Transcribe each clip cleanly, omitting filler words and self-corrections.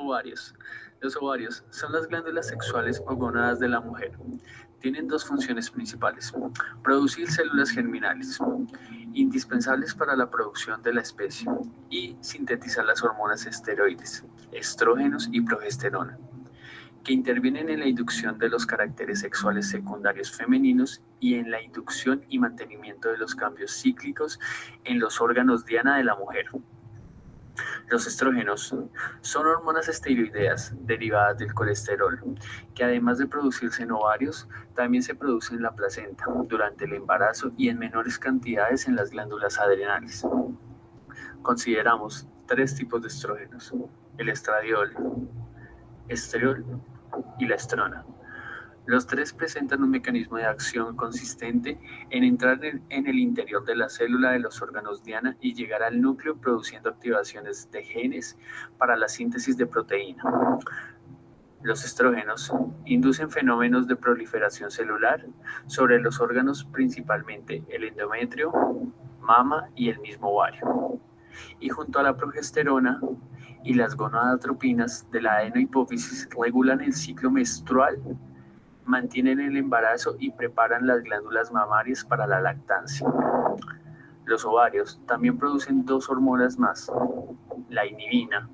Ovarios. Los ovarios son las glándulas sexuales o gónadas de la mujer. Tienen dos funciones principales: producir células germinales, indispensables para la producción de la especie, y sintetizar las hormonas esteroides, estrógenos y progesterona, que intervienen en la inducción de los caracteres sexuales secundarios femeninos y en la inducción y mantenimiento de los cambios cíclicos en los órganos diana de la mujer. Los estrógenos son hormonas esteroideas derivadas del colesterol, que además de producirse en ovarios, también se producen en la placenta, durante el embarazo y en menores cantidades en las glándulas adrenales. Consideramos tres tipos de estrógenos: el estradiol, estriol y la estrona. Los tres presentan un mecanismo de acción consistente en entrar en el interior de la célula de los órganos diana y llegar al núcleo, produciendo activaciones de genes para la síntesis de proteína. Los estrógenos inducen fenómenos de proliferación celular sobre los órganos, principalmente el endometrio, mama y el mismo ovario. Y junto a la progesterona y las gonadotropinas de la adenohipófisis regulan el ciclo menstrual, mantienen el embarazo y preparan las glándulas mamarias para la lactancia. Los ovarios también producen dos hormonas más: la inhibina,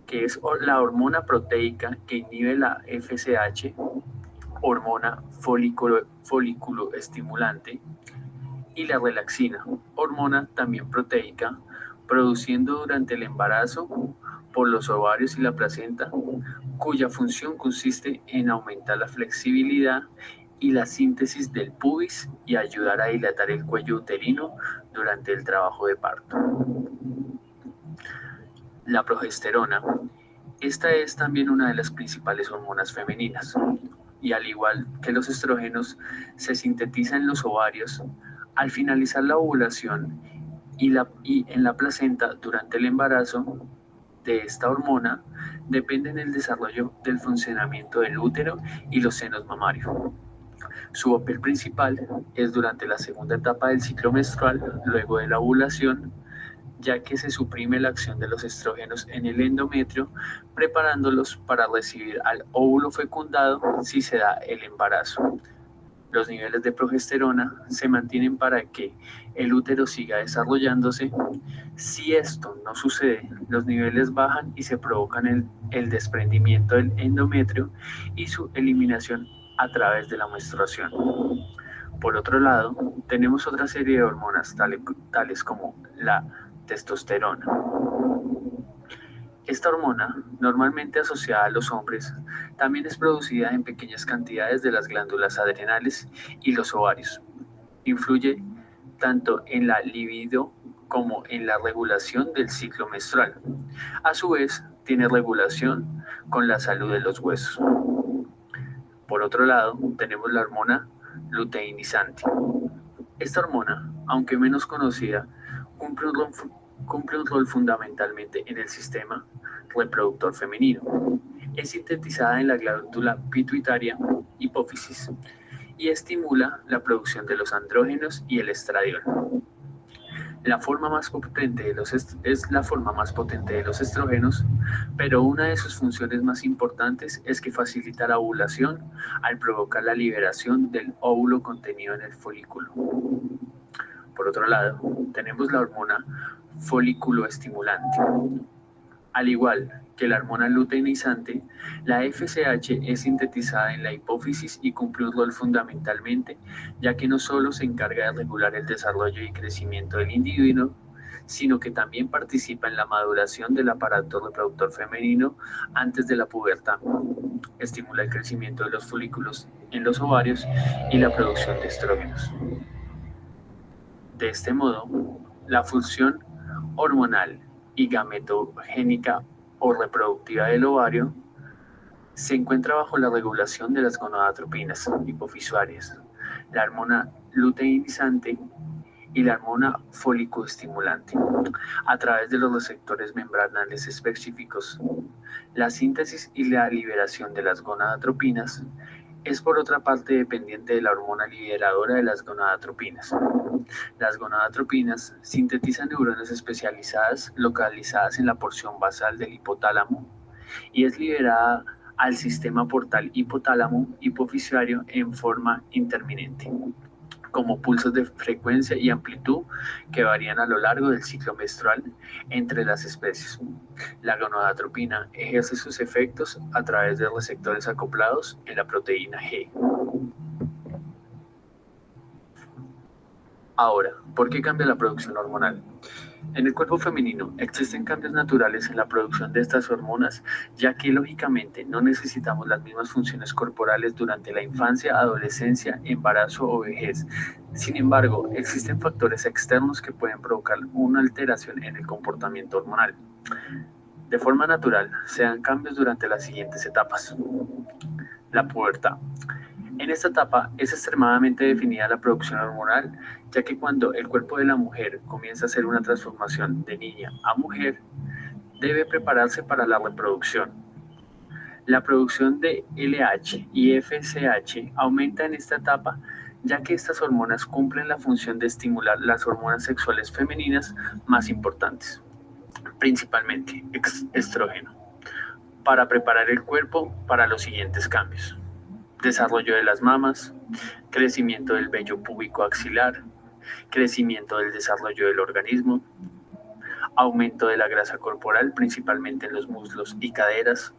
que es la hormona proteica que inhibe la FSH, hormona folículo estimulante, y la relaxina, hormona también proteica, produciendo durante el embarazo por los ovarios y la placenta, cuya función consiste en aumentar la flexibilidad y la síntesis del pubis y ayudar a dilatar el cuello uterino durante el trabajo de parto. La progesterona. Esta es también una de las principales hormonas femeninas, y al igual que los estrógenos, se sintetiza en los ovarios al finalizar la ovulación y en la placenta durante el embarazo. De esta hormona dependen el desarrollo del funcionamiento del útero y los senos mamarios. Su papel principal es durante la segunda etapa del ciclo menstrual, luego de la ovulación, ya que se suprime la acción de los estrógenos en el endometrio, preparándolos para recibir al óvulo fecundado si se da el embarazo. Los niveles de progesterona se mantienen para que el útero siga desarrollándose. Si esto no sucede, los niveles bajan y se provocan el desprendimiento del endometrio y su eliminación a través de la menstruación. Por otro lado, tenemos otra serie de hormonas tales como la testosterona. Esta hormona, normalmente asociada a los hombres, también es producida en pequeñas cantidades de las glándulas adrenales y los ovarios. Influye tanto en la libido como en la regulación del ciclo menstrual. A su vez, tiene regulación con la salud de los huesos. Por otro lado, tenemos la hormona luteinizante. Esta hormona, aunque menos conocida, cumple un rol fundamentalmente en el sistema reproductor femenino. Es sintetizada en la glándula pituitaria, hipófisis, y estimula la producción de los andrógenos y el estradiol. La forma más potente es la forma más potente de los estrógenos, pero una de sus funciones más importantes es que facilita la ovulación al provocar la liberación del óvulo contenido en el folículo. Por otro lado, tenemos la hormona folículo estimulante. Al igual que la hormona luteinizante, la FSH es sintetizada en la hipófisis y cumple un rol fundamentalmente, ya que no solo se encarga de regular el desarrollo y crecimiento del individuo, sino que también participa en la maduración del aparato reproductor femenino antes de la pubertad. Estimula el crecimiento de los folículos en los ovarios y la producción de estrógenos. De este modo, la función hormonal y gametogénica o reproductiva del ovario se encuentra bajo la regulación de las gonadotropinas hipofisuarias, la hormona luteinizante y la hormona folicoestimulante, a través de los receptores membranales específicos. La síntesis y la liberación de las gonadotropinas es, por otra parte, dependiente de la hormona liberadora de las gonadotropinas. Las gonadotropinas sintetizan neuronas especializadas localizadas en la porción basal del hipotálamo y es liberada al sistema portal hipotálamo hipofisario en forma intermitente, como pulsos de frecuencia y amplitud que varían a lo largo del ciclo menstrual entre las especies. La gonadotropina ejerce sus efectos a través de receptores acoplados en la proteína G. Ahora, ¿por qué cambia la producción hormonal? En el cuerpo femenino existen cambios naturales en la producción de estas hormonas, ya que lógicamente no necesitamos las mismas funciones corporales durante la infancia, adolescencia, embarazo o vejez. Sin embargo, existen factores externos que pueden provocar una alteración en el comportamiento hormonal. De forma natural, se dan cambios durante las siguientes etapas. La pubertad. En esta etapa es extremadamente definida la producción hormonal, ya que cuando el cuerpo de la mujer comienza a hacer una transformación de niña a mujer, debe prepararse para la reproducción. La producción de LH y FSH aumenta en esta etapa, ya que estas hormonas cumplen la función de estimular las hormonas sexuales femeninas más importantes, principalmente estrógeno, para preparar el cuerpo para los siguientes cambios. Desarrollo de las mamas, crecimiento del vello púbico axilar, crecimiento del desarrollo del organismo, aumento de la grasa corporal, principalmente en los muslos y caderas,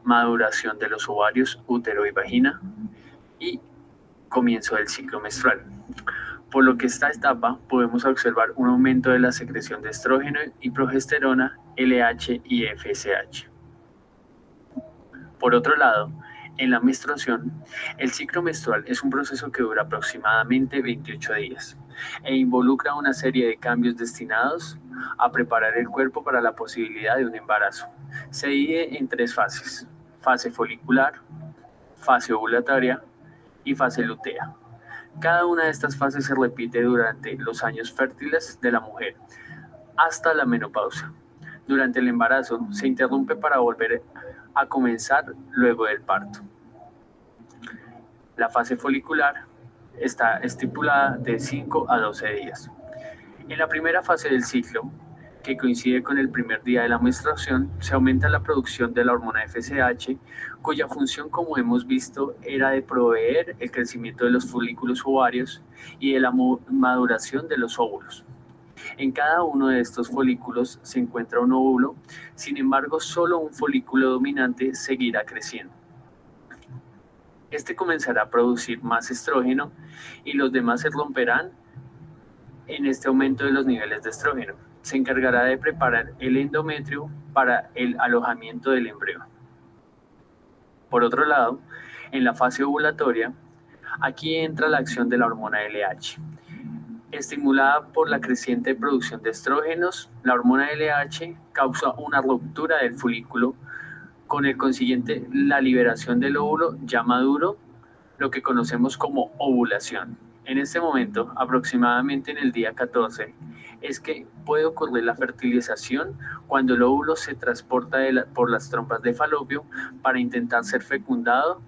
maduración de los ovarios, útero y vagina, y comienzo del ciclo menstrual. Por lo que esta etapa podemos observar un aumento de la secreción de estrógeno y progesterona, LH y FSH. Por otro lado, en la menstruación, el ciclo menstrual es un proceso que dura aproximadamente 28 días e involucra una serie de cambios destinados a preparar el cuerpo para la posibilidad de un embarazo. Se divide en 3 fases: fase folicular, fase ovulatoria y fase lútea. Cada una de estas fases se repite durante los años fértiles de la mujer hasta la menopausia. Durante el embarazo se interrumpe para volver a comenzar luego del parto. La fase folicular está estipulada de 5 a 12 días. En la primera fase del ciclo, que coincide con el primer día de la menstruación, se aumenta la producción de la hormona FSH, cuya función, como hemos visto, era de proveer el crecimiento de los folículos ovarios y de la maduración de los óvulos. En cada uno de estos folículos se encuentra un óvulo, sin embargo, solo un folículo dominante seguirá creciendo. Este comenzará a producir más estrógeno y los demás se romperán en este aumento de los niveles de estrógeno. Se encargará de preparar el endometrio para el alojamiento del embrión. Por otro lado, en la fase ovulatoria, aquí entra la acción de la hormona LH. Estimulada por la creciente producción de estrógenos, la hormona LH causa una ruptura del folículo, con el consiguiente la liberación del óvulo ya maduro, lo que conocemos como ovulación. En este momento, aproximadamente en el día 14, es que puede ocurrir la fertilización, cuando el óvulo se transporta por las trompas de falopio para intentar ser fecundado,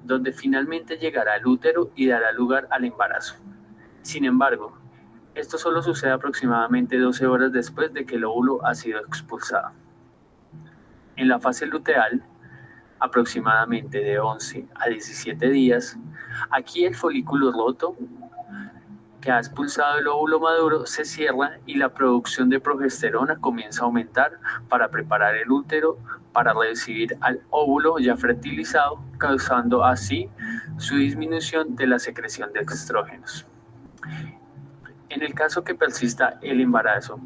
donde finalmente llegará al útero y dará lugar al embarazo. Sin embargo, esto solo sucede aproximadamente 12 horas después de que el óvulo ha sido expulsado. En la fase luteal, aproximadamente de 11 a 17 días, aquí el folículo roto que ha expulsado el óvulo maduro se cierra y la producción de progesterona comienza a aumentar para preparar el útero para recibir al óvulo ya fertilizado, causando así su disminución de la secreción de estrógenos. En el caso que persista el embarazo,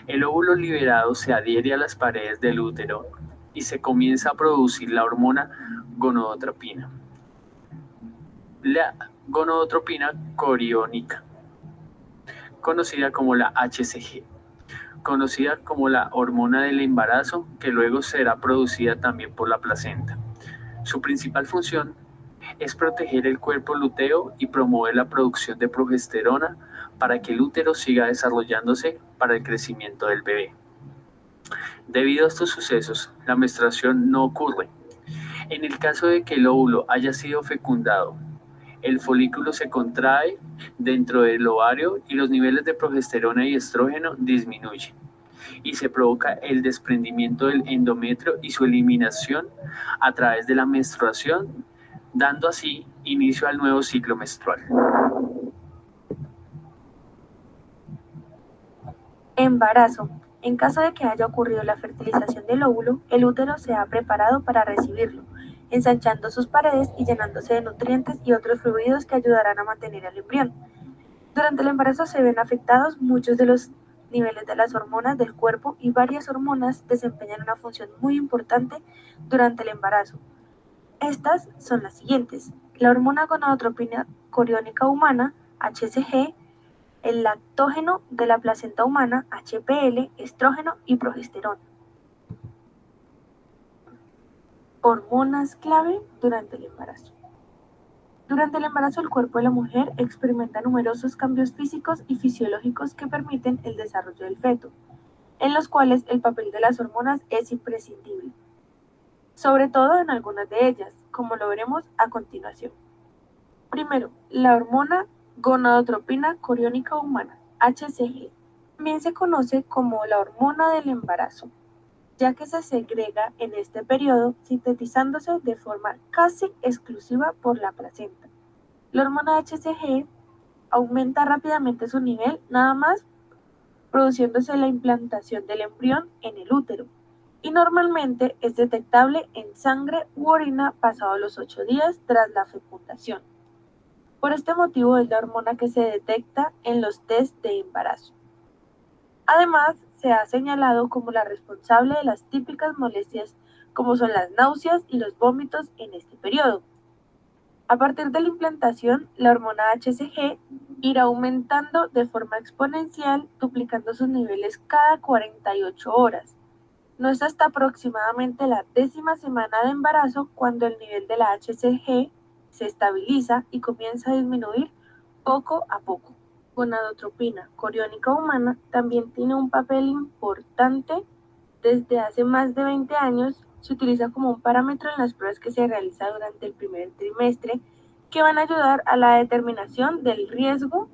el óvulo liberado se adhiere a las paredes del útero y se comienza a producir la hormona gonadotropina. La gonadotropina coriónica, conocida como la HCG, conocida como la hormona del embarazo, que luego será producida también por la placenta. Su principal función es proteger el cuerpo lúteo y promover la producción de progesterona para que el útero siga desarrollándose para el crecimiento del bebé. Debido a estos sucesos, la menstruación no ocurre. En el caso de que el óvulo haya sido fecundado, el folículo se contrae dentro del ovario y los niveles de progesterona y estrógeno disminuyen. y se provoca el desprendimiento del endometrio y su eliminación a través de la menstruación, dando así inicio al nuevo ciclo menstrual. Embarazo. En caso de que haya ocurrido la fertilización del óvulo, el útero se ha preparado para recibirlo, ensanchando sus paredes y llenándose de nutrientes y otros fluidos que ayudarán a mantener el embrión. Durante el embarazo se ven afectados muchos de los niveles de las hormonas del cuerpo y varias hormonas desempeñan una función muy importante durante el embarazo. Estas son las siguientes: la hormona gonadotropina coriónica humana, HCG, el lactógeno de la placenta humana, HPL, estrógeno y progesterona. Hormonas clave durante el embarazo. Durante el embarazo, el cuerpo de la mujer experimenta numerosos cambios físicos y fisiológicos que permiten el desarrollo del feto, en los cuales el papel de las hormonas es imprescindible, sobre todo en algunas de ellas, como lo veremos a continuación. Primero, la hormona gonadotropina coriónica humana, HCG. También se conoce como la hormona del embarazo, ya que se segrega en este periodo sintetizándose de forma casi exclusiva por la placenta. La hormona HCG aumenta rápidamente su nivel, nada más produciéndose la implantación del embrión en el útero, y normalmente es detectable en sangre u orina pasados los 8 días tras la fecundación. Por este motivo es la hormona que se detecta en los test de embarazo. Además, se ha señalado como la responsable de las típicas molestias como son las náuseas y los vómitos en este periodo. A partir de la implantación, la hormona HCG irá aumentando de forma exponencial, duplicando sus niveles cada 48 horas. No es hasta aproximadamente la 10ª semana de embarazo cuando el nivel de la HCG se estabiliza y comienza a disminuir poco a poco. Gonadotropina coriónica humana también tiene un papel importante. Desde hace más de 20 años se utiliza como un parámetro en las pruebas que se realizan durante el primer trimestre, que van a ayudar a la determinación del riesgo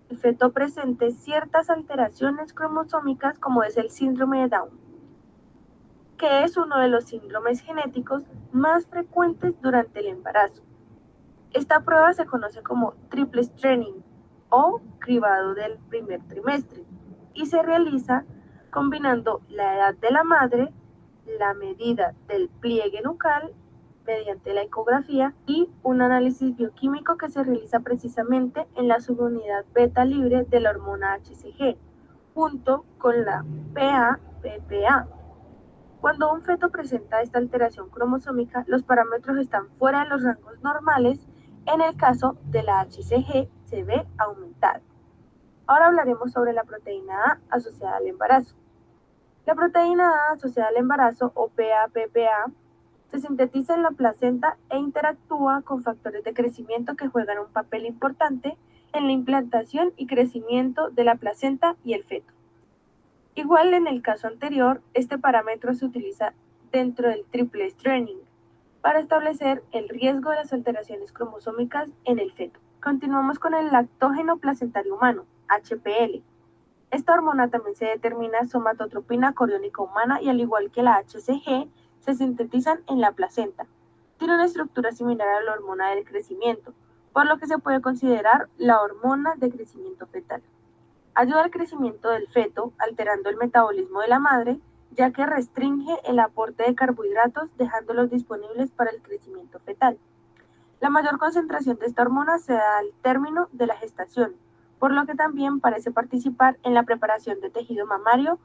el feto presente ciertas alteraciones cromosómicas, como es el síndrome de Down, que es uno de los síndromes genéticos más frecuentes durante el embarazo. Esta prueba se conoce como triple staining o cribado del primer trimestre y se realiza combinando la edad de la madre, la medida del pliegue nucal mediante la ecografía y un análisis bioquímico que se realiza precisamente en la subunidad beta libre de la hormona HCG, junto con la PA-PPA. Cuando un feto presenta esta alteración cromosómica, los parámetros están fuera de los rangos normales. En el caso de la HCG se ve aumentada. Ahora hablaremos sobre la proteína A asociada al embarazo. La proteína A asociada al embarazo, o PA-PPA, se sintetiza en la placenta e interactúa con factores de crecimiento que juegan un papel importante en la implantación y crecimiento de la placenta y el feto. Igual en el caso anterior, este parámetro se utiliza dentro del triple staining para establecer el riesgo de las alteraciones cromosómicas en el feto. Continuamos con el lactógeno placentario humano, HPL. Esta hormona también se determina somatotropina coriónica humana y, al igual que la HCG, se sintetizan en la placenta. Tiene una estructura similar a la hormona del crecimiento, por lo que se puede considerar la hormona de crecimiento fetal. Ayuda al crecimiento del feto, alterando el metabolismo de la madre, ya que restringe el aporte de carbohidratos, dejándolos disponibles para el crecimiento fetal. La mayor concentración de esta hormona se da al término de la gestación, por lo que también parece participar en la preparación de tejido mamario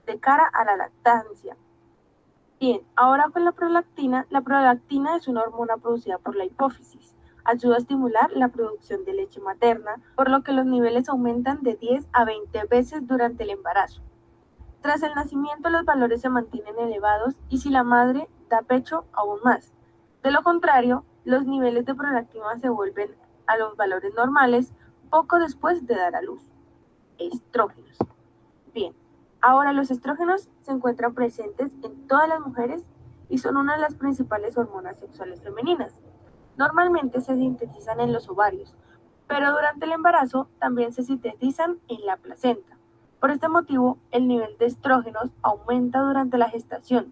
de cara a la lactancia. Bien, ahora con la prolactina. La prolactina es una hormona producida por la hipófisis. Ayuda a estimular la producción de leche materna, por lo que los niveles aumentan de 10 a 20 veces durante el embarazo. Tras el nacimiento, los valores se mantienen elevados y, si la madre da pecho, aún más. De lo contrario, los niveles de prolactina se vuelven a los valores normales poco después de dar a luz. Estrógenos. Bien, ahora los estrógenos se encuentran presentes en todas las mujeres y son una de las principales hormonas sexuales femeninas. Normalmente se sintetizan en los ovarios, pero durante el embarazo también se sintetizan en la placenta, Por este motivo, el nivel de estrógenos aumenta durante la gestación.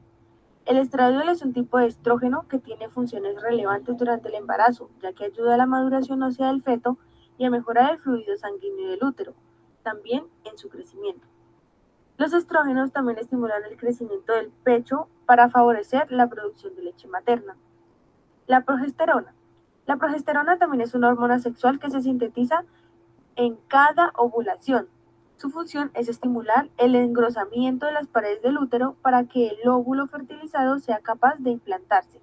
El estradiol es un tipo de estrógeno que tiene funciones relevantes durante el embarazo, ya que ayuda a la maduración ósea del feto y a mejorar el fluido sanguíneo del útero, también en su crecimiento. Los estrógenos también estimulan el crecimiento del pecho para favorecer la producción de leche materna. La progesterona. La progesterona también es una hormona sexual que se sintetiza en cada ovulación. Su función es estimular el engrosamiento de las paredes del útero para que el óvulo fertilizado sea capaz de implantarse.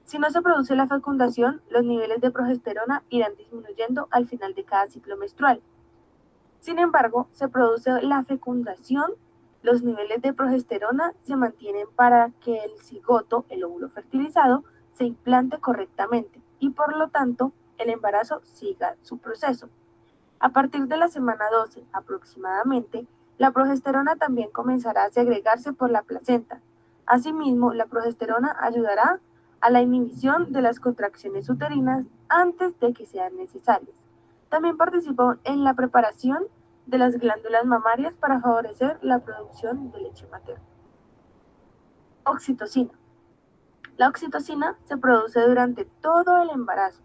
Si no se produce la fecundación, los niveles de progesterona irán disminuyendo al final de cada ciclo menstrual. Sin embargo, se produce la fecundación, los niveles de progesterona se mantienen para que el cigoto, el óvulo fertilizado, se implante correctamente y por lo tanto el embarazo siga su proceso. A partir de la semana 12 aproximadamente, la progesterona también comenzará a segregarse por la placenta. Asimismo, la progesterona ayudará a la inhibición de las contracciones uterinas antes de que sean necesarias. También participa en la preparación de las glándulas mamarias para favorecer la producción de leche materna. Oxitocina. La oxitocina se produce durante todo el embarazo,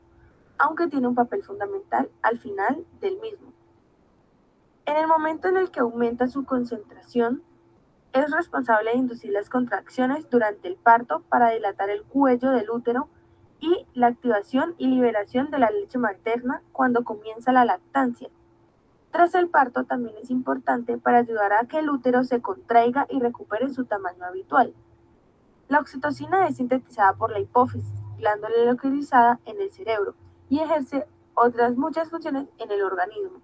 aunque tiene un papel fundamental al final del mismo. En el momento en el que aumenta su concentración, es responsable de inducir las contracciones durante el parto para dilatar el cuello del útero y la activación y liberación de la leche materna cuando comienza la lactancia. Tras el parto también es importante para ayudar a que el útero se contraiga y recupere su tamaño habitual. La oxitocina es sintetizada por la hipófisis, glándula localizada en el cerebro, y ejerce otras muchas funciones en el organismo.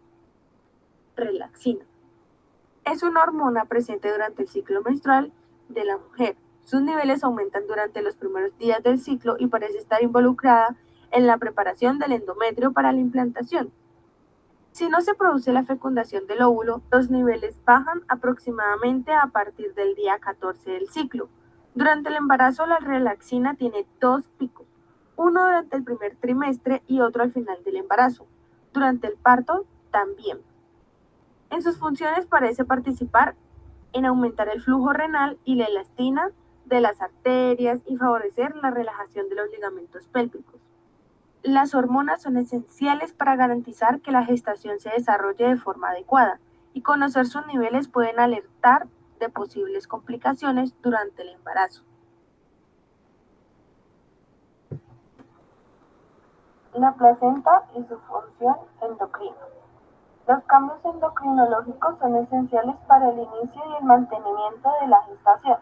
Relaxina. Es una hormona presente durante el ciclo menstrual de la mujer. Sus niveles aumentan durante los primeros días del ciclo y parece estar involucrada en la preparación del endometrio para la implantación. Si no se produce la fecundación del óvulo, los niveles bajan aproximadamente a partir del día 14 del ciclo. Durante el embarazo, la relaxina tiene dos picos, uno durante el primer trimestre y otro al final del embarazo. Durante el parto, también. En sus funciones parece participar en aumentar el flujo renal y la elastina de las arterias y favorecer la relajación de los ligamentos pélvicos. Las hormonas son esenciales para garantizar que la gestación se desarrolle de forma adecuada y conocer sus niveles pueden alertar de posibles complicaciones durante el embarazo. La placenta y su función endocrina. Los cambios endocrinológicos son esenciales para el inicio y el mantenimiento de la gestación,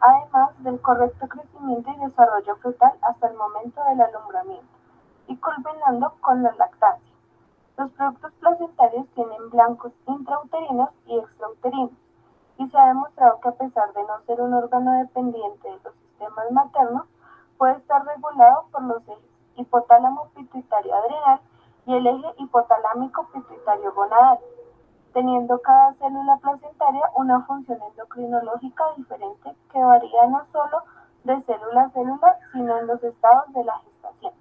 además del correcto crecimiento y desarrollo fetal hasta el momento del alumbramiento, y culminando con la lactancia. Los productos placentarios tienen blancos intrauterinos y extrauterinos, y se ha demostrado que a pesar de no ser un órgano dependiente de los sistemas maternos, puede estar regulado por los ejes hipotálamo pituitario adrenal y el eje hipotalámico pituitario gonadal, teniendo cada célula placentaria una función endocrinológica diferente que varía no solo de célula a célula, sino en los estados de la gestación.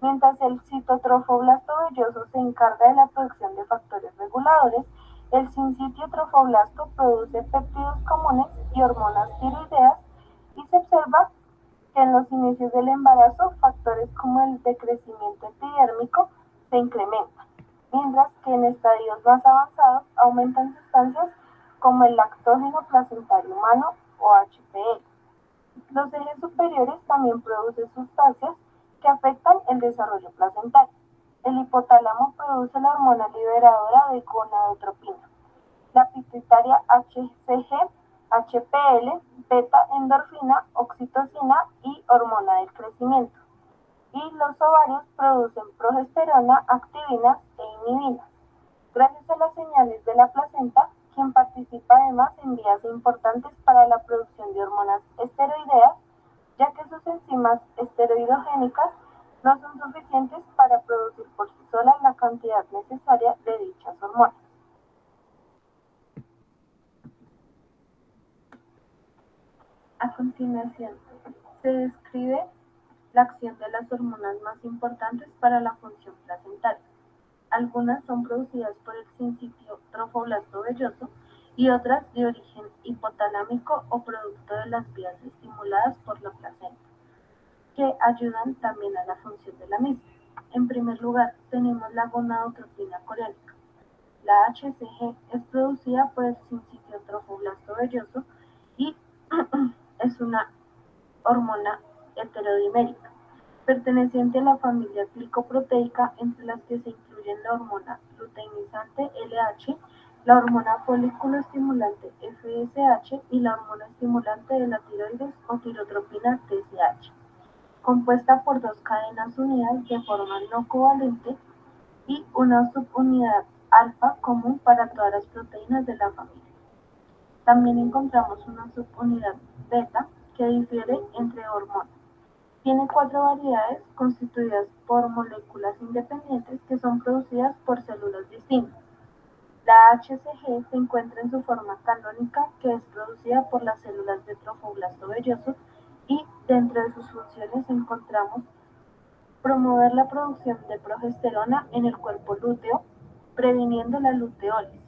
Mientras el citotrofoblasto velloso se encarga de la producción de factores reguladores, el sincitio trofoblasto produce péptidos comunes y hormonas tiroideas, y se observa que en los inicios del embarazo factores como el de crecimiento epidérmico se incrementan, mientras que en estadios más avanzados aumentan sustancias como el lactógeno placentario humano o HPL. Los ejes superiores también producen sustancias que afectan el desarrollo placentario. El hipotálamo produce la hormona liberadora de gonadotropina, la pituitaria HCG, HPL, beta endorfina, oxitocina y hormona del crecimiento. Y los ovarios producen progesterona, activinas e inhibinas. Gracias a las señales de la placenta, quien participa además en vías importantes para la producción de hormonas esteroideas, ya que sus enzimas esteroidogénicas no son suficientes para producir por sí solas la cantidad necesaria de dichas hormonas. A continuación, se describe la acción de las hormonas más importantes para la función placentaria. Algunas son producidas por el sincitio trofoblasto velloso y otras de origen hipotalámico o producto de las vías estimuladas por la placenta, que ayudan también a la función de la misma. En primer lugar, tenemos la gonadotropina coreánica. La HCG es producida por el sincitio trofoblasto velloso y es una hormona heterodimérica, perteneciente a la familia glicoproteica, entre las que se incluyen la hormona luteinizante LH, la hormona folículo estimulante FSH y la hormona estimulante de la tiroides o tirotropina TSH, compuesta por dos cadenas unidas de forma no covalente y una subunidad alfa común para todas las proteínas de la familia. También encontramos una subunidad beta que difiere entre hormonas. Tiene 4 variedades constituidas por moléculas independientes que son producidas por células distintas. La HCG se encuentra en su forma canónica, que es producida por las células de trofoblasto velloso, y dentro de sus funciones encontramos promover la producción de progesterona en el cuerpo lúteo, previniendo la luteólisis.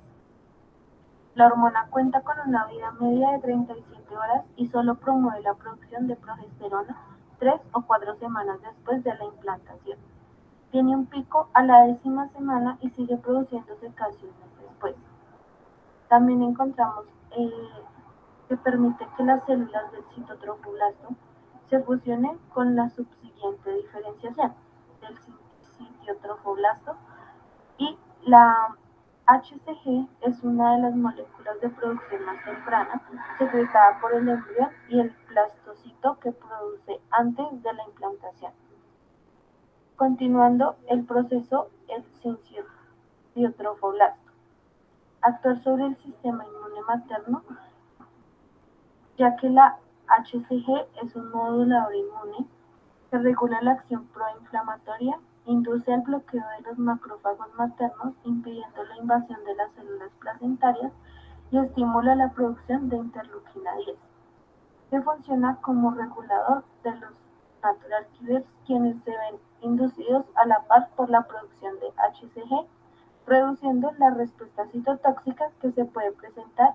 La hormona cuenta con una vida media de 37 horas y solo promueve la producción de progesterona 3 o 4 semanas después de la implantación. Tiene un pico a la 10ª semana y sigue produciéndose casi un mes después. También encontramos que permite que las células del citotrofoblasto se fusionen con la subsiguiente diferenciación del citiotrofoblasto, y la HCG es una de las moléculas de producción más temprana, secretada por el embrión y el blastocito que produce antes de la implantación. Continuando el proceso, el sincitiotrofoblasto actuar sobre el sistema inmune materno, ya que la HCG es un modulador inmune que regula la acción proinflamatoria, induce el bloqueo de los macrófagos maternos, impidiendo la invasión de las células placentarias, y estimula la producción de interleuquina 10, que funciona como regulador de los natural killers, quienes se ven inducidos a la par por la producción de HCG, reduciendo la respuesta citotóxica que se puede presentar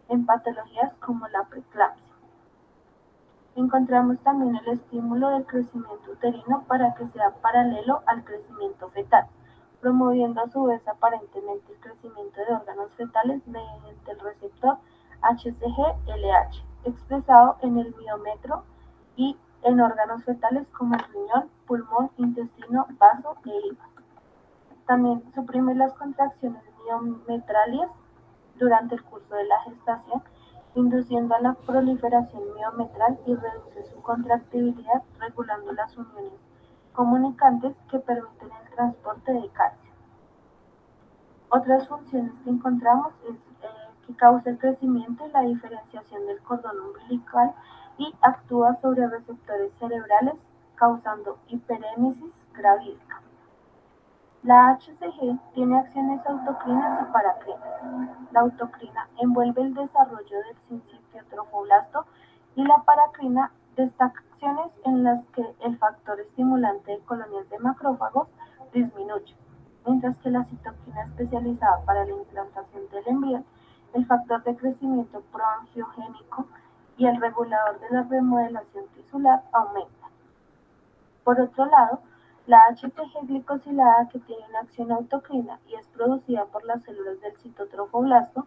en patologías como la preeclampsia. Encontramos también el estímulo del crecimiento uterino para que sea paralelo al crecimiento fetal, promoviendo a su vez aparentemente el crecimiento de órganos fetales mediante el receptor HCG-LH, expresado en el miometro y en órganos fetales como el riñón, pulmón, intestino, vaso e hígado. También suprime las contracciones miometrales durante el curso de la gestación, induciendo a la proliferación miometral, y reduce su contractibilidad, regulando las uniones comunicantes que permiten el transporte de calcio. Otras funciones que encontramos es que causa el crecimiento y la diferenciación del cordón umbilical y actúa sobre receptores cerebrales, causando hiperémesis gravídica. La HCG tiene acciones autocrinas y paracrinas. La autocrina envuelve el desarrollo del sincitiotrofoblasto y la paracrina destaca acciones en las que el factor estimulante de colonias de macrófagos disminuye, mientras que la citoquina especializada para la implantación del embrión, el factor de crecimiento proangiogénico y el regulador de la remodelación tisular aumenta. Por otro lado, la HCG glicosilada, que tiene una acción autocrina y es producida por las células del citotrofoblasto,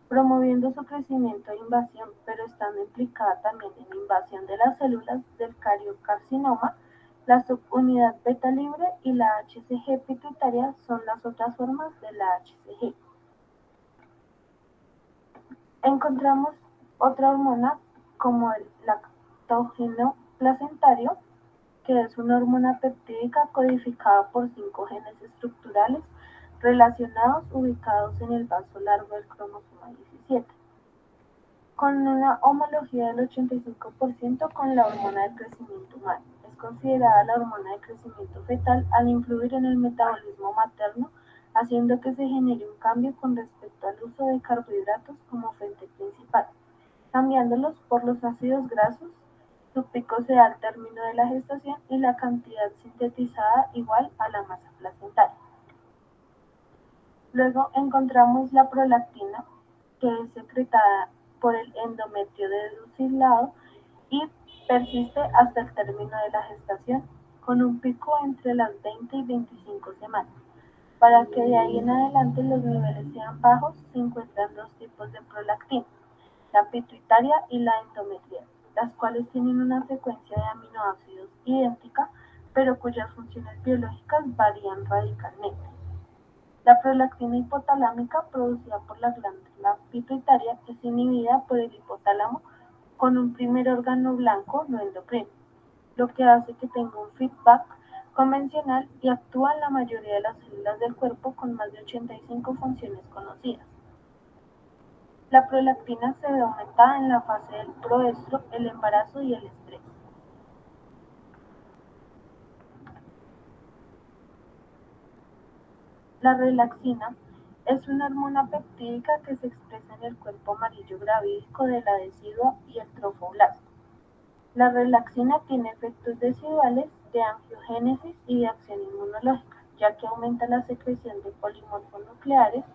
promoviendo su crecimiento e invasión, pero estando implicada también en la invasión de las células del cariocarcinoma. La subunidad beta libre y la HCG pituitaria son las otras formas de la HCG. Encontramos otra hormona como el lactógeno placentario, que es una hormona peptídica codificada por 5 genes estructurales relacionados, ubicados en el vaso largo del cromosoma 17, con una homología del 85% con la hormona de crecimiento humano. Es considerada la hormona de crecimiento fetal al influir en el metabolismo materno, haciendo que se genere un cambio con respecto al uso de carbohidratos como fuente principal, cambiándolos por los ácidos grasos. Su pico se da al término de la gestación y la cantidad sintetizada igual a la masa placentaria. Luego encontramos la prolactina, que es secretada por el endometrio deducilado y persiste hasta el término de la gestación, con un pico entre las 20 y 25 semanas. Para que de ahí en adelante los niveles sean bajos, se encuentran dos tipos de prolactina, la pituitaria y la endometrial, las cuales tienen una secuencia de aminoácidos idéntica, pero cuyas funciones biológicas varían radicalmente. La prolactina hipotalámica, producida por la glándula pituitaria, es inhibida por el hipotálamo con un primer órgano blanco no endocrino, lo que hace que tenga un feedback convencional y actúa en la mayoría de las células del cuerpo con más de 85 funciones conocidas. La prolactina se ve aumentada en la fase del proestro, el embarazo y el estrés. La relaxina es una hormona peptídica que se expresa en el cuerpo amarillo gravídico de la decidua y el trofoblasto. La relaxina tiene efectos residuales de angiogénesis y de acción inmunológica, ya que aumenta la secreción de polimorfos nucleares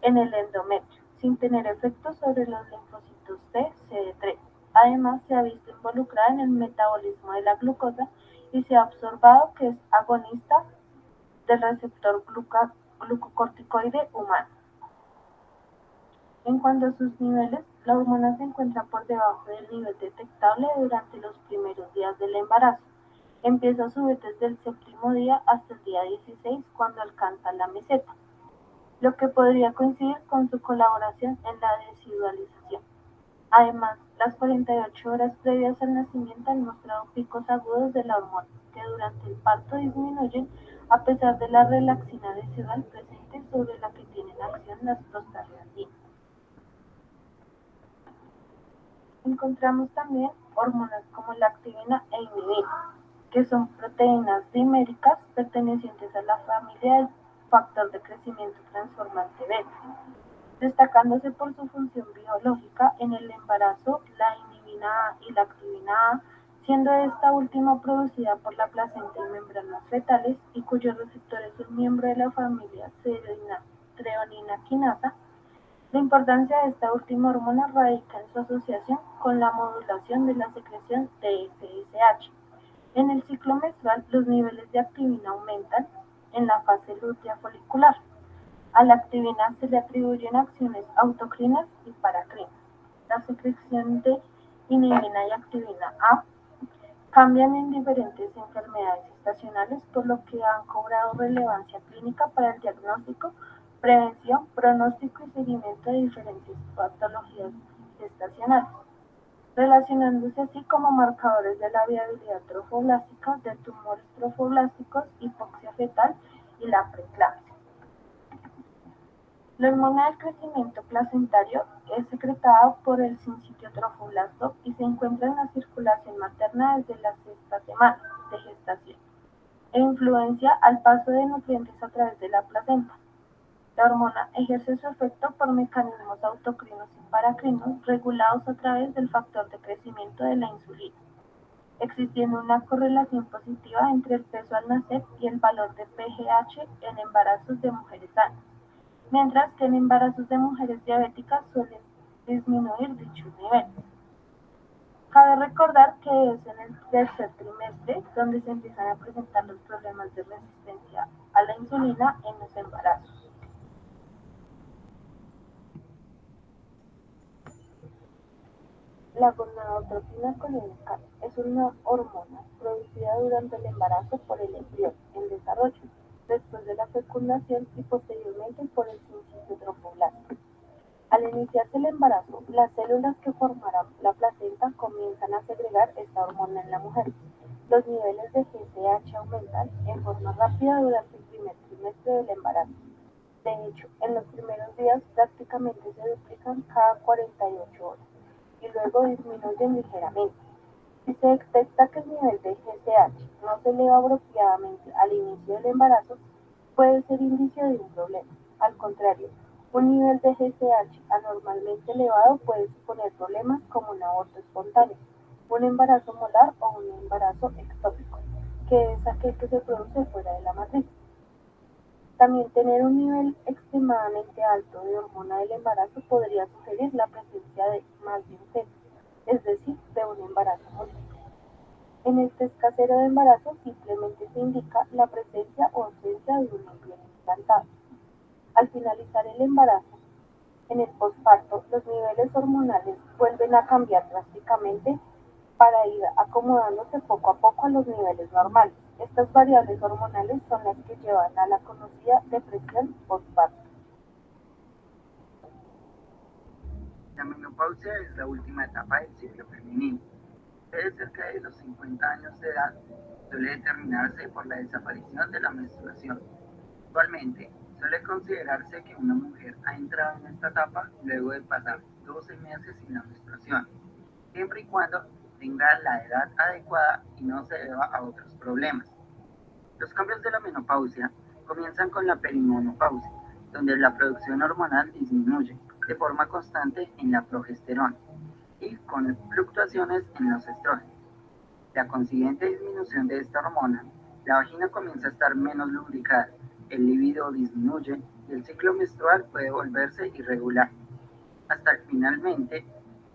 en el endometrio, sin tener efectos sobre los linfocitos T CD3. Además, se ha visto involucrada en el metabolismo de la glucosa y se ha observado que es agonista del receptor glucocorticoide humano. En cuanto a sus niveles, la hormona se encuentra por debajo del nivel detectable durante los primeros días del embarazo. Empieza a subir desde el séptimo día hasta el día 16 cuando alcanza la meseta, lo que podría coincidir con su colaboración en la desidualización. Además, las 48 horas previas al nacimiento han mostrado picos agudos de la hormona, que durante el parto disminuyen a pesar de la relaxina residual presente sobre la que tienen acción las prostaglandinas. Encontramos también hormonas como la activina e inhibina, que son proteínas diméricas pertenecientes a la familia del factor de crecimiento transformante beta, destacándose por su función biológica en el embarazo, la inhibina A y la activina A, siendo esta última producida por la placenta y membranas fetales y cuyos receptores son miembro de la familia treonina quinasa. La importancia de esta última hormona radica en su asociación con la modulación de la secreción de FSH. En el ciclo menstrual, los niveles de activina aumentan en la fase lútea folicular. A la activina se le atribuyen acciones autocrinas y paracrinas. La secreción de inhibina y activina A cambian en diferentes enfermedades estacionales, por lo que han cobrado relevancia clínica para el diagnóstico, prevención, pronóstico y seguimiento de diferentes patologías gestacionales, relacionándose así como marcadores de la viabilidad trofoblástica, de tumores trofoblásticos, hipoxia fetal y la preeclampsia. La hormona del crecimiento placentario es secretada por el sincitio trofoblasto y se encuentra en la circulación materna desde la sexta semana de gestación e influencia al paso de nutrientes a través de la placenta. La hormona ejerce su efecto por mecanismos autocrinos y paracrinos regulados a través del factor de crecimiento de la insulina, existiendo una correlación positiva entre el peso al nacer y el valor de PGH en embarazos de mujeres sanas, mientras que en embarazos de mujeres diabéticas suelen disminuir dichos niveles. Cabe recordar que es en el tercer trimestre donde se empiezan a presentar los problemas de resistencia a la insulina en los embarazos. La gonadotropina colínica es una hormona producida durante el embarazo por el embrión en desarrollo, después de la fecundación y posteriormente por el sincitio trofoblasto. Al iniciarse el embarazo, las células que formarán la placenta comienzan a segregar esta hormona en la mujer. Los niveles de GCH aumentan en forma rápida durante el primer trimestre del embarazo. De hecho, en los primeros días prácticamente se duplican cada 48 horas y luego disminuyen ligeramente. Si se detecta que el nivel de GCH no se eleva apropiadamente al inicio del embarazo, puede ser indicio de un problema. Al contrario, un nivel de GCH anormalmente elevado puede suponer problemas como un aborto espontáneo, un embarazo molar o un embarazo ectópico, que es aquel que se produce fuera de la matriz. También tener un nivel extremadamente alto de hormona del embarazo podría sugerir la presencia de más de un feto, es decir, de un embarazo múltiple. En el test casero de embarazo simplemente se indica la presencia o ausencia de un embrión implantado. Al finalizar el embarazo, en el posparto, los niveles hormonales vuelven a cambiar drásticamente para ir acomodándose poco a poco a los niveles normales. Estas variables hormonales son las que llevan a la conocida depresión postparto. La menopausia es la última etapa del ciclo femenino. Desde cerca de los 50 años de edad suele determinarse por la desaparición de la menstruación. Actualmente, suele considerarse que una mujer ha entrado en esta etapa luego de pasar 12 meses sin la menstruación, siempre y cuando tenga la edad adecuada y no se deba a otros problemas. Los cambios de la menopausia comienzan con la perimenopausia, donde la producción hormonal disminuye de forma constante en la progesterona y con fluctuaciones en los estrógenos. La consiguiente disminución de esta hormona, la vagina comienza a estar menos lubricada, el libido disminuye y el ciclo menstrual puede volverse irregular, hasta que finalmente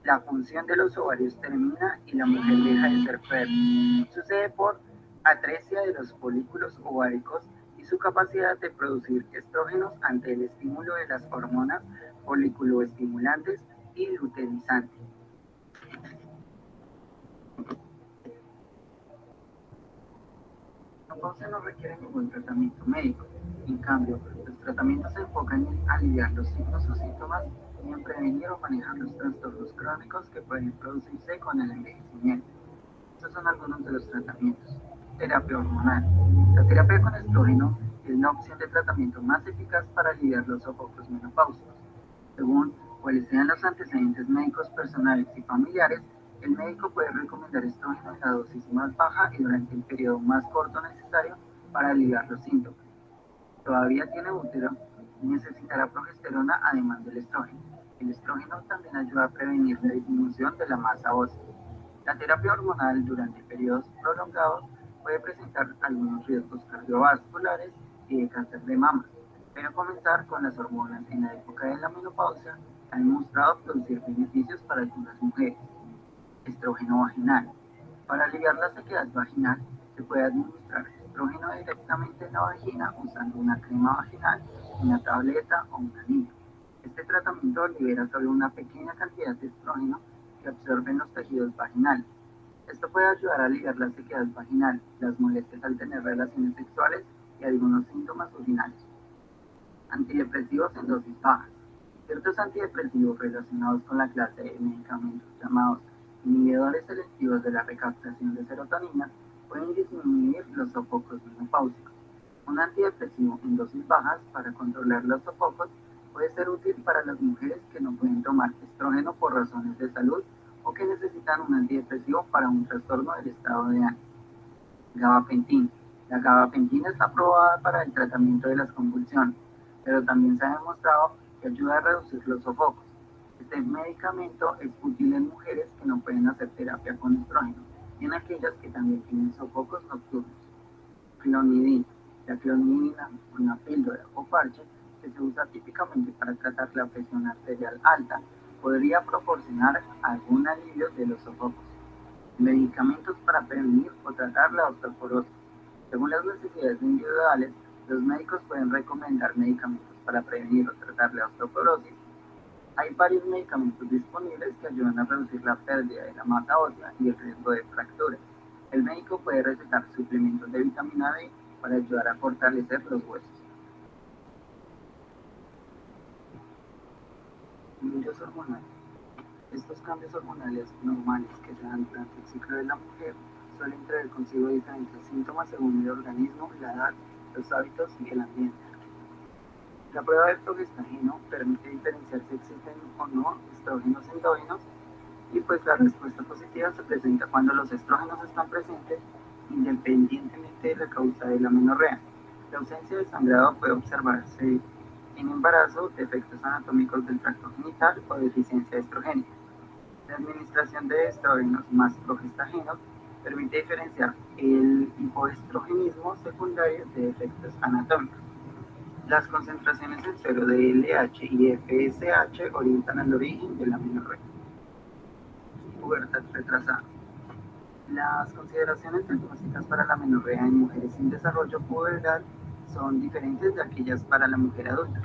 la función de los ovarios termina y la mujer deja de ser fértil. Sucede por atresia de los folículos ováricos y su capacidad de producir estrógenos ante el estímulo de las hormonas foliculoestimulantes y luteinizantes. La menopausia no requiere ningún tratamiento médico. En cambio, los tratamientos se enfocan en aliviar los signos o síntomas y en prevenir o manejar los trastornos crónicos que pueden producirse con el envejecimiento. Estos son algunos de los tratamientos. Terapia hormonal. La terapia con estrógeno es una opción de tratamiento más eficaz para aliviar los sofocos menopáusicos. Según cuáles sean los antecedentes médicos personales y familiares, el médico puede recomendar estrógeno en la dosis más baja y durante el periodo más corto necesario para aliviar los síntomas. Todavía tiene útero y necesitará progesterona además del estrógeno. El estrógeno también ayuda a prevenir la disminución de la masa ósea. La terapia hormonal durante periodos prolongados puede presentar algunos riesgos cardiovasculares y de cáncer de mama, pero comenzar con las hormonas en la época de la menopausia ha demostrado producir beneficios para algunas mujeres. Estrógeno vaginal. Para aliviar la sequedad vaginal, se puede administrar estrógeno directamente en la vagina usando una crema vaginal, una tableta o un anillo. Este tratamiento libera solo una pequeña cantidad de estrógeno que absorben los tejidos vaginales. Esto puede ayudar a aliviar la sequedad vaginal, las molestias al tener relaciones sexuales y algunos síntomas urinarios. Antidepresivos en dosis bajas. Ciertos antidepresivos relacionados con la clase de medicamentos llamados inhibidores selectivos de la recaptación de serotonina pueden disminuir los sofocos menopáusicos. Un antidepresivo en dosis bajas para controlar los sofocos puede ser útil para las mujeres que no pueden tomar estrógeno por razones de salud o que necesitan un antidepresivo para un trastorno del estado de ánimo. Gabapentina. La gabapentina está aprobada para el tratamiento de las convulsiones, pero también se ha demostrado que ayuda a reducir los sofocos. Este medicamento es útil en mujeres que no pueden hacer terapia con estrógeno y en aquellas que también tienen sofocos nocturnos. Clonidina. La clonidina, una píldora o parche que se usa típicamente para tratar la presión arterial alta, podría proporcionar algún alivio de los sofocos. Medicamentos para prevenir o tratar la osteoporosis. Según las necesidades individuales, los médicos pueden recomendar medicamentos para prevenir o tratar la osteoporosis. Hay varios medicamentos disponibles que ayudan a reducir la pérdida de la masa ósea y el riesgo de fracturas. El médico puede recetar suplementos de vitamina D para ayudar a fortalecer los huesos. Cambios hormonales. Estos cambios hormonales normales que se dan durante el ciclo de la mujer suelen traer consigo diferentes síntomas según el organismo, la edad, los hábitos y el ambiente. La prueba del progestágeno permite diferenciar si existen o no estrógenos endógenos y pues la respuesta positiva se presenta cuando los estrógenos están presentes independientemente de la causa de la menorrea. La ausencia de sangrado puede observarse en embarazo, defectos anatómicos del tracto genital o deficiencia estrogénica. La administración de estrógenos más progestágenos permite diferenciar el hipoestrogenismo secundario de defectos anatómicos. Las concentraciones en suero de LH y FSH orientan al origen de la amenorrea. Pubertad retrasada. Las consideraciones diagnósticas para la amenorrea en mujeres sin desarrollo puberal son diferentes de aquellas para la mujer adulta.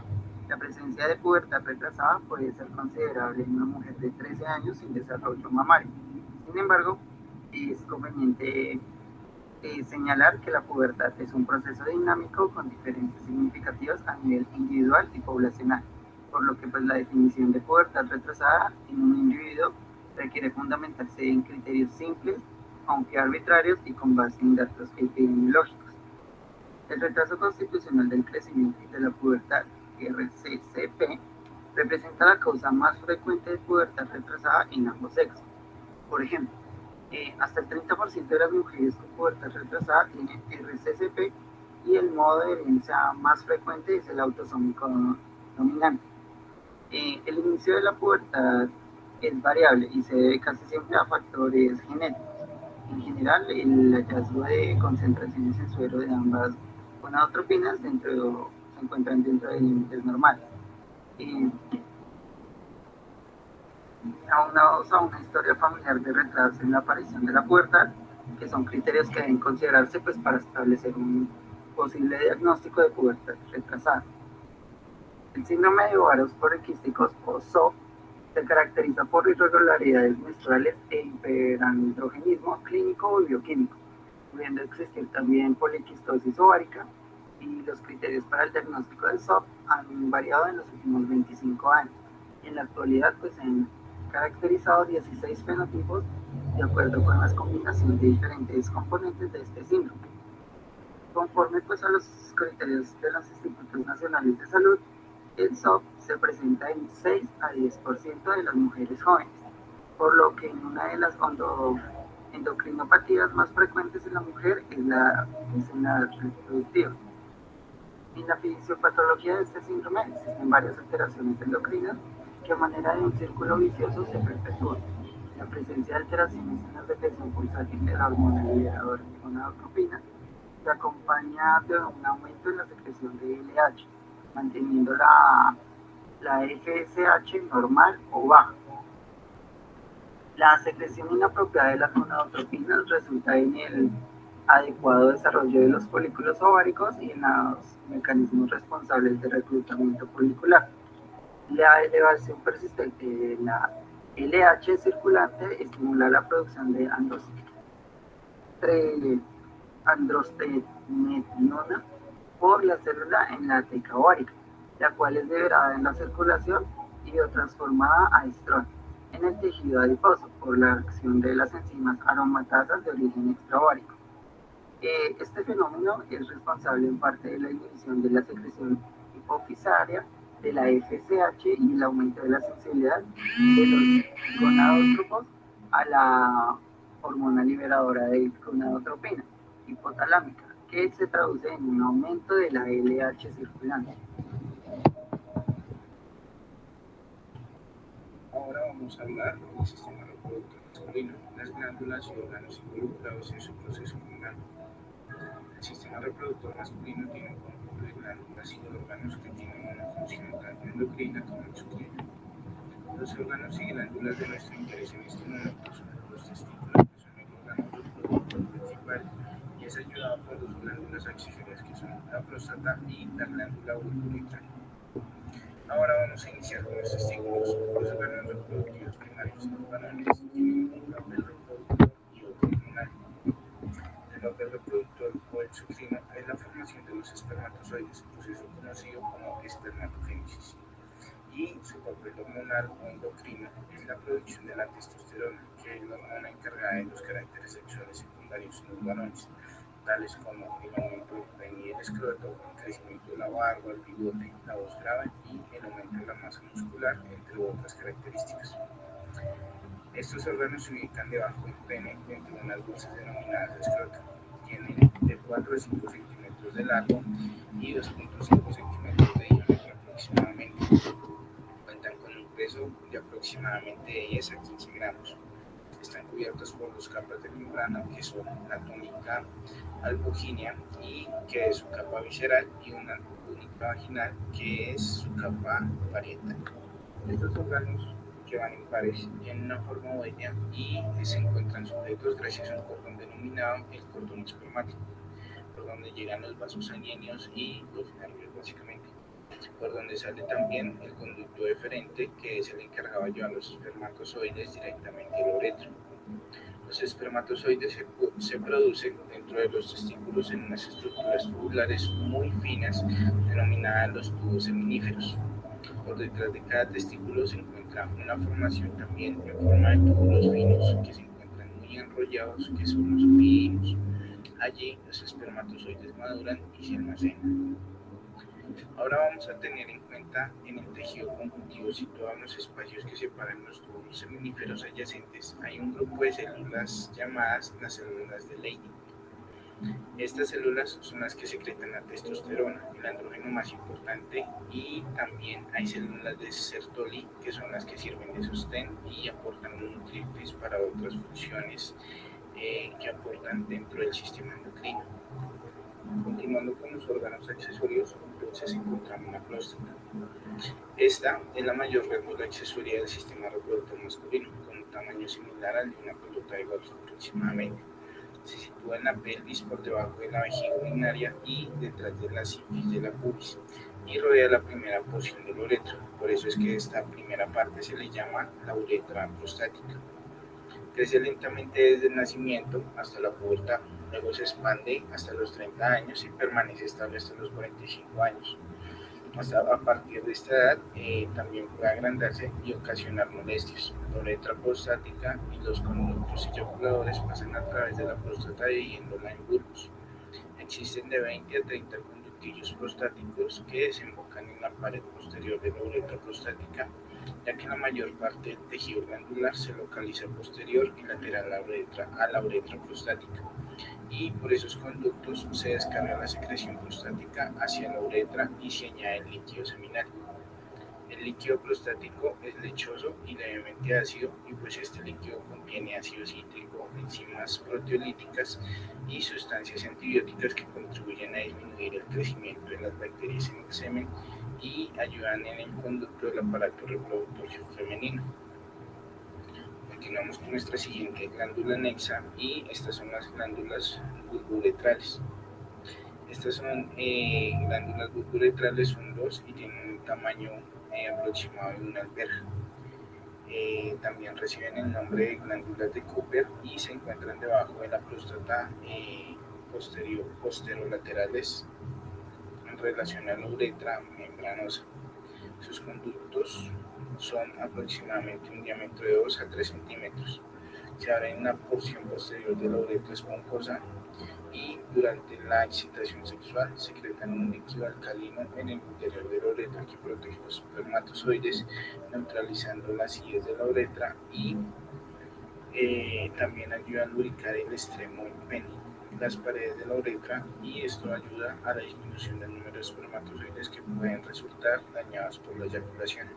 La presencia de pubertad retrasada puede ser considerable en una mujer de 13 años sin desarrollo mamario. Sin embargo, es conveniente señalar que la pubertad es un proceso dinámico con diferencias significativas a nivel individual y poblacional, por lo que pues, la definición de pubertad retrasada en un individuo requiere fundamentarse en criterios simples, aunque arbitrarios y con base en datos epidemiológicos. El retraso constitucional del crecimiento y de la pubertad, RCCP, representa la causa más frecuente de pubertad retrasada en ambos sexos. Por ejemplo, hasta el 30% de las mujeres con pubertad retrasada tienen RCCP y el modo de herencia más frecuente es el autosómico dominante. El inicio de la pubertad es variable y se debe casi siempre a factores genéticos. En general, el hallazgo de concentraciones en suero de ambas gonadotropinas se encuentran dentro de límites normales. Aunados a una historia familiar de retraso en la aparición de la pubertad, que son criterios que deben considerarse pues, para establecer un posible diagnóstico de pubertad retrasada. El síndrome de ovarios poliquísticos o SOP se caracteriza por irregularidades menstruales e hiperandrogenismo clínico o bioquímico, pudiendo existir también poliquistosis ovárica, y los criterios para el diagnóstico del SOP han variado en los últimos 25 años. En la actualidad pues, se han caracterizado 16 fenotipos de acuerdo con las combinaciones de diferentes componentes de este síndrome. Conforme pues, a los criterios de los Institutos Nacionales de Salud, el SOP se presenta en 6 a 10% de las mujeres jóvenes, por lo que en una de las endocrinopatías más frecuentes en la mujer es en la edad reproductiva. En la fisiopatología de este síndrome existen varias alteraciones endocrinas que a manera de un círculo vicioso se perpetúan. La presencia de alteraciones en la secreción pulsátil de la hormona liberadora de gonadotropina se acompaña de un aumento en la secreción de LH, manteniendo la FSH normal o baja. La secreción inapropiada de las gonadotropinas resulta en el adecuado desarrollo de los folículos ováricos y en los mecanismos responsables de reclutamiento folicular. La elevación persistente de la LH circulante estimula la producción de androstenediona por la célula en la teca ovárica, la cual es liberada en la circulación y biotransformada a estrógeno en el tejido adiposo por la acción de las enzimas aromatasas de origen extraovárico. Este fenómeno es responsable en parte de la inhibición de la secreción hipofisaria de la FSH y el aumento de la sensibilidad de los gonadotropos a la hormona liberadora de gonadotropina hipotalámica, que se traduce en un aumento de la LH circulante. Ahora vamos a hablar del sistema reproductor masculino, las glándulas y órganos involucrados en su proceso hormonal. El sistema reproductor masculino tiene un conjunto de glándulas y órganos que tienen una función tanto endocrina como exocrina. Los órganos y glándulas de nuestro interés en este momento son los testículos, que son el órgano reproductor principal y es ayudado por dos glándulas axígenas que son la próstata y la glándula urinaria. Ahora vamos a iniciar con los testículos. Los órganos reproductivos primarios en los varones tienen un papel reproductor y otro hormonal. El papel reproductor o exocrino es la formación de los espermatozoides, proceso conocido como espermatogénesis. Y su papel hormonal o endocrino es la producción de la testosterona, que es la hormona encargada de los caracteres sexuales secundarios en los varones, tales como el aumento del pene y el escroto, el crecimiento de la barba, el bigote, la voz grave y el aumento de la masa muscular, entre otras características. Estos órganos se ubican debajo del pene dentro de unas bolsas denominadas escroto. Tienen de 4 a 5 centímetros de largo y 2.5 centímetros de diámetro aproximadamente. Cuentan con un peso de aproximadamente 10 a 15 gramos. Están cubiertas por dos capas de membrana que son la túnica albuginea y que es su capa visceral y una túnica vaginal que es su capa parietal. Estos órganos que van en pares tienen una forma ovoidea y se encuentran sujetos gracias a un cordón denominado el cordón espermático, por donde llegan los vasos sanguíneos y los nervios básicamente, por donde sale también el conducto deferente, que es el encargado de llevar los espermatozoides directamente al uretra. Los espermatozoides se producen dentro de los testículos en unas estructuras tubulares muy finas denominadas los tubos seminíferos. Por detrás de cada testículo se encuentra una formación también en forma de túbulos finos que se encuentran muy enrollados, que son los opidinos. Allí los espermatozoides maduran y se almacenan. Ahora vamos a tener en cuenta en el tejido conjuntivo situado en los espacios que separan los túbulos seminíferos adyacentes hay un grupo de células llamadas las células de Leydig. Estas células son las que secretan la testosterona, el andrógeno más importante, y también hay células de Sertoli que son las que sirven de sostén y aportan nutrientes para otras funciones que aportan dentro del sistema endocrino. Continuando con los órganos accesorios, entonces encontramos la próstata. Esta es la mayor glándula accesoria del sistema reproductor masculino, con un tamaño similar al de una pelota de golf aproximadamente. Se sitúa en la pelvis por debajo de la vejiga urinaria y detrás de la sifis de la pubis y rodea la primera porción del uretro. Por eso es que esta primera parte se le llama la uretra prostática. Crece lentamente desde el nacimiento hasta la pubertad, luego se expande hasta los 30 años y permanece estable hasta los 45 años. A partir de esta edad también puede agrandarse y ocasionar molestias. La uretra prostática y los conductos eyaculadores pasan a través de la próstata dividiéndola en bulbos. Existen de 20 a 30 conductillos prostáticos que desembocan en la pared posterior de la uretra prostática, ya que la mayor parte del tejido glandular se localiza posterior y lateral a la uretra prostática, y por esos conductos se descarga la secreción prostática hacia la uretra y se añade el líquido seminal. El líquido prostático es lechoso y levemente ácido, y pues este líquido contiene ácido cítrico, enzimas proteolíticas y sustancias antibióticas que contribuyen a disminuir el crecimiento de las bacterias en el semen y ayudan en el conducto del aparato reproductor femenino. Continuamos con nuestra siguiente glándula anexa, y estas son las glándulas bulburetrales. Estas son glándulas bulburetrales, son dos y tienen un tamaño aproximado de una alberja. También reciben el nombre de glándulas de Cooper y se encuentran debajo de la próstata posterolaterales en relación a la uretra membranosa. Sus conductos son aproximadamente un diámetro de 2 a 3 centímetros. Se abren en la porción posterior de la uretra esponjosa y durante la excitación sexual secretan un líquido alcalino en el interior de la uretra que protege los espermatozoides, neutralizando la acidez de la uretra, y también ayuda a lubricar el extremo del pene, las paredes de la uretra, y esto ayuda a la disminución del número de espermatozoides que pueden resultar dañados por la eyaculación.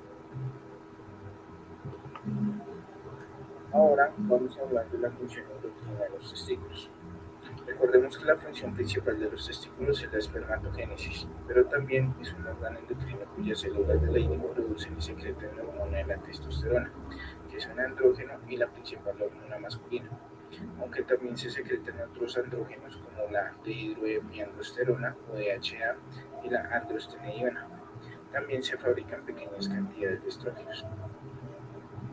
Ahora vamos a hablar de la función endocrina de los testículos. Recordemos que la función principal de los testículos es la espermatogénesis, pero también es un órgano endocrino cuyas células de Leydig producen y secretan la hormona de la testosterona, que es un andrógeno y la principal hormona masculina, aunque también se secretan otros andrógenos como la dihidroepiandrosterona o DHA y la androstenediona. También se fabrican pequeñas cantidades de estrógenos.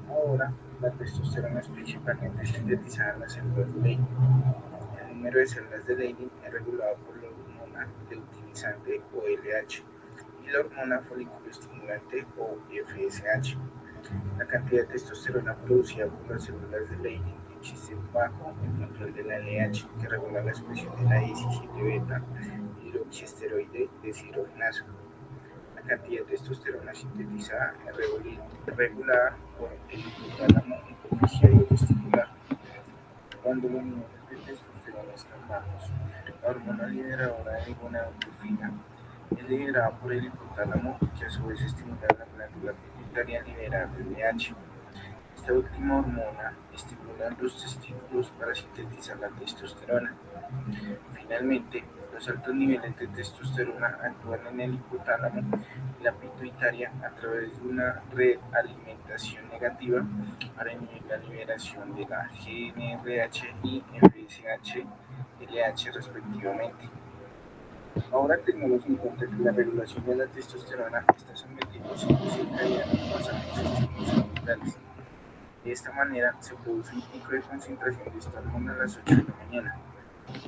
Ahora, la testosterona es principalmente sintetizada en las células de Leydig. El número de células de Leydig es regulado por la hormona luteinizante o LH y la hormona folículo-estimulante o FSH. La cantidad de testosterona producida por las células de Leydig existe bajo el control de la LH, que regula la expresión de la 17-beta hidroxiesteroide deshidrogenasa. La cantidad de testosterona sintetizada es regulada por el hipotálamo hipofisario testicular. Cuando los niveles de testosterona están bajos, la hormona liberadora de gonadotropina es liberada por el hipotálamo, que a su vez estimula la glándula pituitaria a liberar LH. Esta última hormona estimula los testículos para sintetizar la testosterona. Finalmente, los altos niveles de testosterona actúan en el hipotálamo y la pituitaria a través de una realimentación negativa para inhibir la liberación de la GnRH y FSH-LH respectivamente. Ahora tenemos en cuenta que la regulación de la testosterona está sometida a un ciclo circadiano basado en sus estímulos ambientales. De esta manera se produce un pico de concentración de esta hormona a las 8 de la mañana,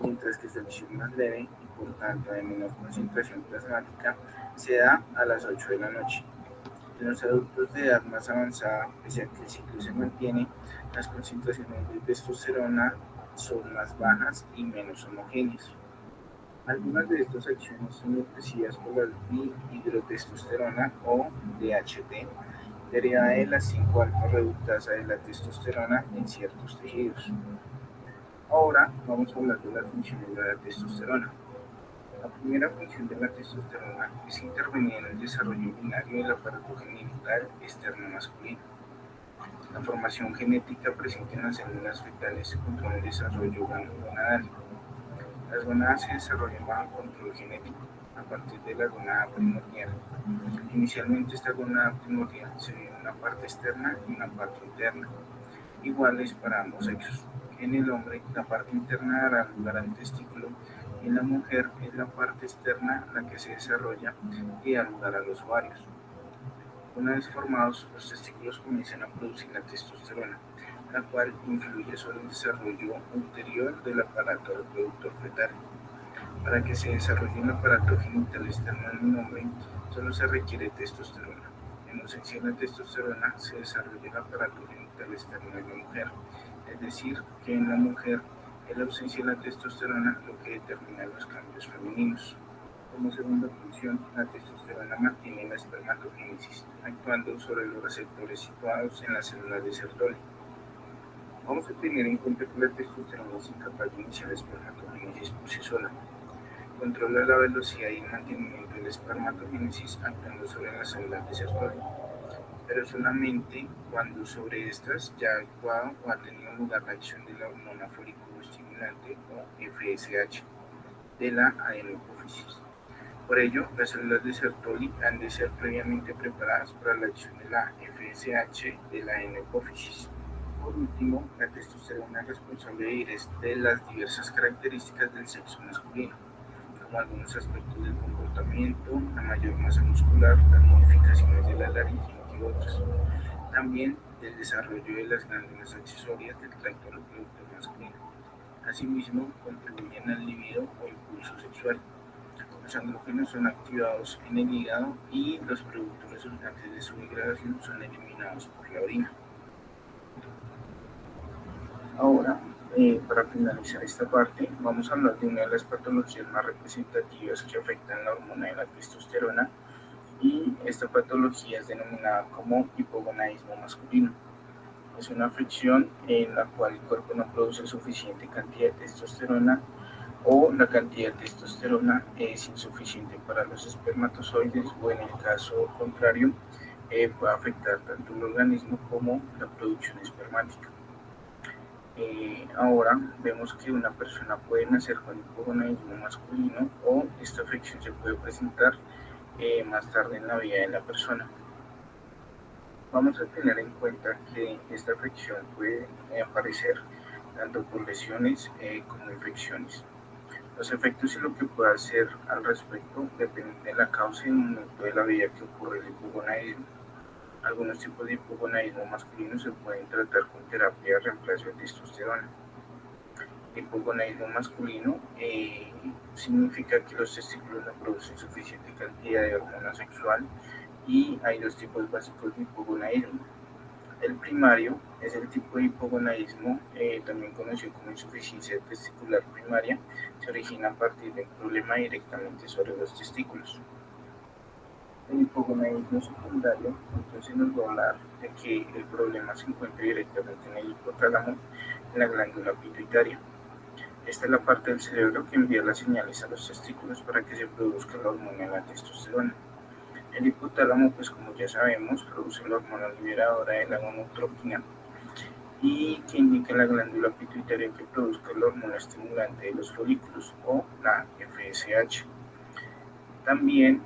mientras que su acción más leve y por tanto de menor concentración plasmática se da a las 8 de la noche. En los adultos de edad más avanzada, pese a que el ciclo se mantiene, las concentraciones de testosterona son más bajas y menos homogéneas. Algunas de estas acciones son ofrecidas por la dihidrotestosterona o DHT, derivada de la 5-alfa reductasa de la testosterona en ciertos tejidos. Ahora vamos a hablar de las funciones de la testosterona. La primera función de la testosterona es intervenir en el desarrollo binario del aparato genital externo masculino. La formación genética presente en las células fetales controla el desarrollo gonadal. Las gonadas se desarrollan bajo control genético a partir de la gonada primordial. Inicialmente esta gonada primordial se divide en una parte externa y una parte interna, iguales para ambos sexos. En el hombre, la parte interna dará lugar al testículo y en la mujer es la parte externa la que se desarrolla y da lugar a los ovarios. Una vez formados, los testículos comienzan a producir la testosterona, la cual influye sobre el desarrollo ulterior del aparato reproductor fetal. Para que se desarrolle un aparato genital externo en un hombre, solo se requiere testosterona. En ausencia de la testosterona, se desarrolla el aparato genital externo en la mujer. Es decir, que en la mujer es la ausencia de la testosterona lo que determina los cambios femeninos. Como segunda función, la testosterona mantiene la espermatogénesis, actuando sobre los receptores situados en las células de Sertoli. Vamos a tener en cuenta que la testosterona es incapaz de iniciar la espermatogénesis por sí sola. Controla la velocidad y el mantenimiento de la espermatogénesis actuando sobre las células de Sertoli, pero solamente cuando sobre estas ya ha actuado o ha tenido lugar la acción de la hormona folículo-estimulante o FSH de la adenohipófisis. Por ello, las células de Sertoli han de ser previamente preparadas para la acción de la FSH de la adenohipófisis. Por último, la testosterona es responsable de las diversas características del sexo masculino, como algunos aspectos del comportamiento, la mayor masa muscular, las modificaciones de la laringe y otros. También del desarrollo de las glándulas accesorias del tracto reproductor masculino. Asimismo, contribuyen al libido o impulso sexual. Los andrógenos son activados en el hígado y los productos resultantes de su degradación son eliminados por la orina. Ahora, para finalizar esta parte, vamos a hablar de una de las patologías más representativas que afectan la hormona de la testosterona, y esta patología es denominada como hipogonadismo masculino. Es una afección en la cual el cuerpo no produce suficiente cantidad de testosterona o la cantidad de testosterona es insuficiente para los espermatozoides, o en el caso contrario puede afectar tanto el organismo como la producción espermática. Ahora vemos que una persona puede nacer con hipogonadismo masculino o esta afección se puede presentar más tarde en la vida de la persona. Vamos a tener en cuenta que esta afección puede aparecer tanto por lesiones como infecciones. Los efectos y lo que pueda hacer al respecto dependen de la causa y el momento de la vida que ocurre el hipogonadismo. Algunos tipos de hipogonadismo masculino se pueden tratar con terapia de reemplazo de testosterona. El hipogonadismo masculino significa que los testículos no producen suficiente cantidad de hormona sexual, y hay dos tipos básicos de hipogonadismo. El primario es el tipo de hipogonadismo, también conocido como insuficiencia testicular primaria, se origina a partir de un problema directamente sobre los testículos. El hipogonadismo secundario, entonces nos va a hablar de que el problema se encuentra directamente en el hipotálamo, en la glándula pituitaria. Esta es la parte del cerebro que envía las señales a los testículos para que se produzca la hormona de la testosterona. El hipotálamo, pues como ya sabemos, produce la hormona liberadora de la gonadotropina, y que indica la glándula pituitaria que produzca la hormona estimulante de los folículos o la FSH. También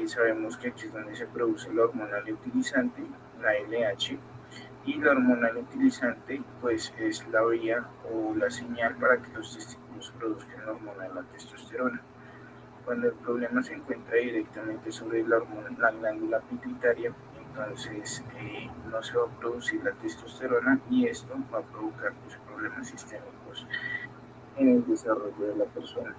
sabemos que aquí es donde se produce la hormona luteinizante, la LH, y la hormona luteinizante pues es la vía o la señal para que los testículos produzcan la hormona de la testosterona. Cuando el problema se encuentra directamente sobre la glándula pituitaria, entonces no se va a producir la testosterona y esto va a provocar pues, problemas sistémicos en el desarrollo de la persona.